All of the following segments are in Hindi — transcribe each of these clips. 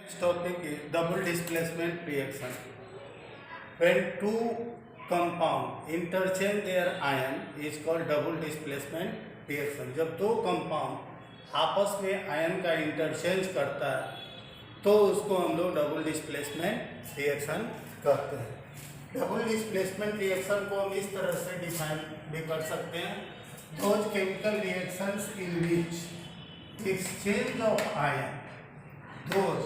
This topic is double displacement reaction. When two compound interchange their ion is called double displacement reaction. जब दो कंपाउंड आपस में आयन का इंटरचेंज करता है तो उसको हम लोग डबल डिस्प्लेसमेंट रिएक्शन कहते हैं। डबल डिस्प्लेसमेंट रिएक्शन को हम इस तरह से डिफाइन भी कर सकते हैं, those chemical reactions in which exchange of ion, those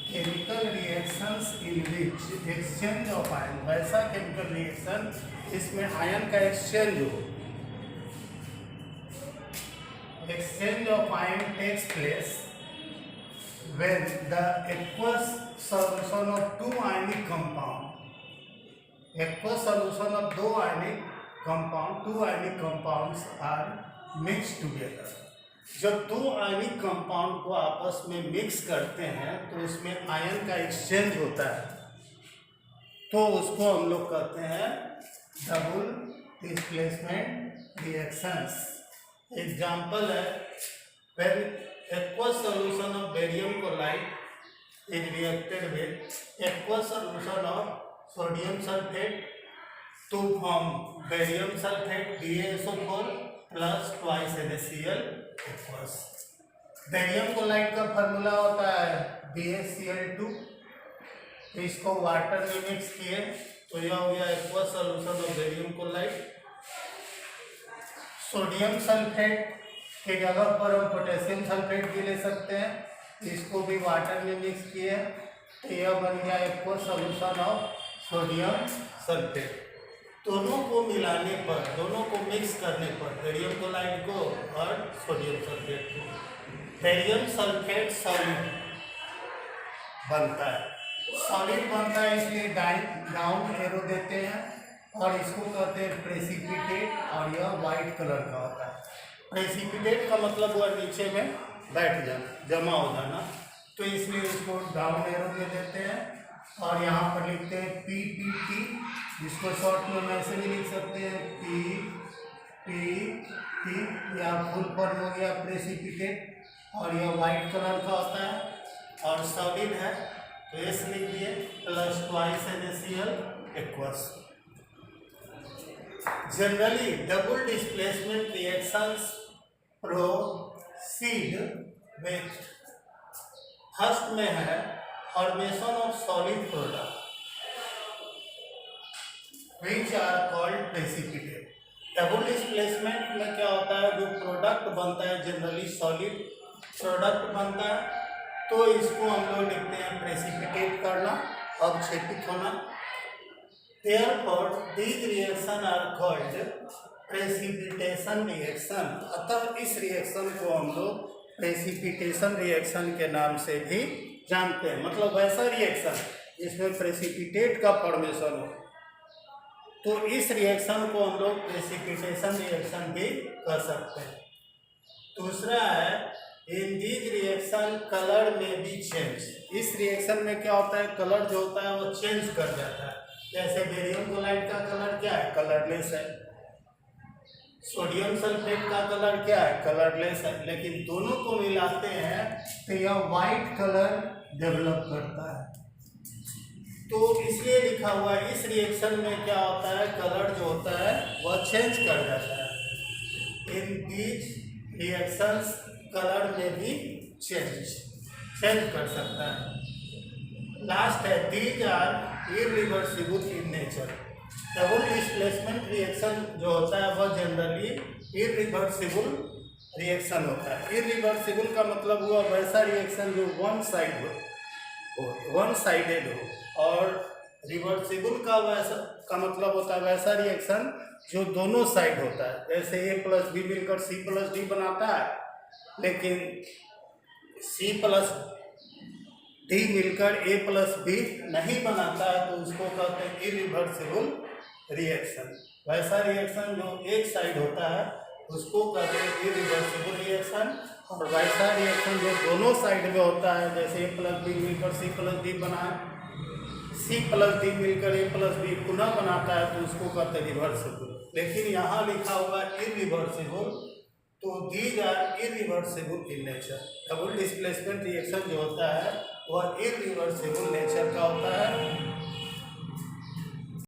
chemical reactions in which exchange of ion, वैसा केमिकल रिएक्शन इसमें आयन का एक्सचेंज हो, exchange of ion takes place when the aqueous solution of two ionic two ionic compounds are mixed together. जब दो आयनिक कंपाउंड को आपस में मिक्स करते हैं तो उसमें आयन का एक्सचेंज होता है, तो उसको हम लोग कहते हैं डबल डिस्प्लेसमेंट रिएक्शंस। एग्जाम्पल है, when aqueous solution of barium chloride is reacted with aqueous solution of sodium sulfate to form barium sulfate BaSO4 plus twice NaCl aqueous। Barium chloride का फार्मूला होता है BaCl2, इसको वाटर में मिक्स किए तो यह हो गया aqueous solution of barium chloride. Sodium sulphate के जगह पर हम पोटेशियम सल्फेट भी ले सकते हैं, इसको भी वाटर में मिक्स किए तो यह बन गया aqueous solution of sodium sulphate. दोनों को मिलाने पर, दोनों को मिक्स करने पर बेरियम क्लोराइड को और सोडियम सल्फेट को, बेरियम सल्फेट सॉलिड बनता है। सॉलिड बनता है इसलिए डाउन एरो देते हैं और इसको कहते हैं प्रेसिपिटेट, और यह वाइट कलर का होता है। प्रेसिपिटेट का मतलब हुआ नीचे में बैठ जाना, जमा हो जाना, तो इसलिए इसको डाउन एरो दे देते हैं और यहाँ पर लिखते हैं PPT, जिसको शॉर्ट में ऐसे भी लिख सकते हैं PPT, या फुल फॉर्म हो गया प्रेसिपिटेट, और यह वाइट कलर का होता है और सॉलिड है तो एस लिख दिए plus twice NaCl aqueous. Generally, double displacement reactions proceed with, first में है formation of solid product which are called precipitate। Double displacement में क्या होता है, जो प्रोडक्ट बनता है जनरली सॉलिड प्रोडक्ट बनता है, तो इसको हम लोग लिखते हैं प्रेसिपिटेट करना, अवक्षेपित होना। Therefore, these reactions are called precipitation reaction। अतः इस रिएक्शन को हम लोग प्रेसिपिटेशन रिएक्शन के नाम से भी जानते हैं, मतलब वैसा रिएक्शन जिसमें प्रेसिपिटेट का फॉर्मेशन हो, तो इस रिएक्शन को हम लोग प्रेसिपिटेशन रिएक्शन भी कह सकते हैं। दूसरा है इन दिस रिएक्शन कलर में भी चेंज। इस रिएक्शन में क्या होता है, कलर जो होता है वो चेंज कर जाता है। जैसे बेरियम क्लोराइड का कलर क्या है, कलरलेस है, सोडियम सल्फेट का कलर क्या है, कलरलेस है, लेकिन दोनों को मिलाते हैं तो यह वाइट कलर डेवलप करता है। तो इसलिए लिखा हुआ है इस रिएक्शन में क्या होता है, कलर जो होता है वह चेंज कर जाता है। इन दीज रिएक्शंस कलर में भी चेंज कर सकता है। लास्ट है these are irreversible in nature. Double displacement reaction जो होता है वह जनरली इरिवर्सिबल रिएक्शन होता है। इरिवर्सिबल का मतलब हुआ वैसा रिएक्शन जो वन साइडेड हो, और रिवर्सिबल का मतलब होता है वैसा रिएक्शन जो दोनों साइड होता है। जैसे A+B मिलकर C+D बनाता है, लेकिन C+D मिलकर A+B नहीं बनाता है, तो उसको कहते हैं इरिवर्सिबल रिएक्शन। वैसा रिएक्शन जो एक साइड होता है उसको कहते हैं इरिवर्सिबल रिएक्शन, और वैसा रिएक्शन जो दोनों साइड में होता है, जैसे A+B मिलकर C+D बनाए, C+D मिलकर A+B पुनः बनाता है, तो उसको कहते हैं रिवर्सिबल। लेकिन यहाँ लिखा हुआ इरिवर्सिबल, तो these are irreversible in nature. Double displacement reaction जो होता है वह इरिवर्सिबल नेचर का होता है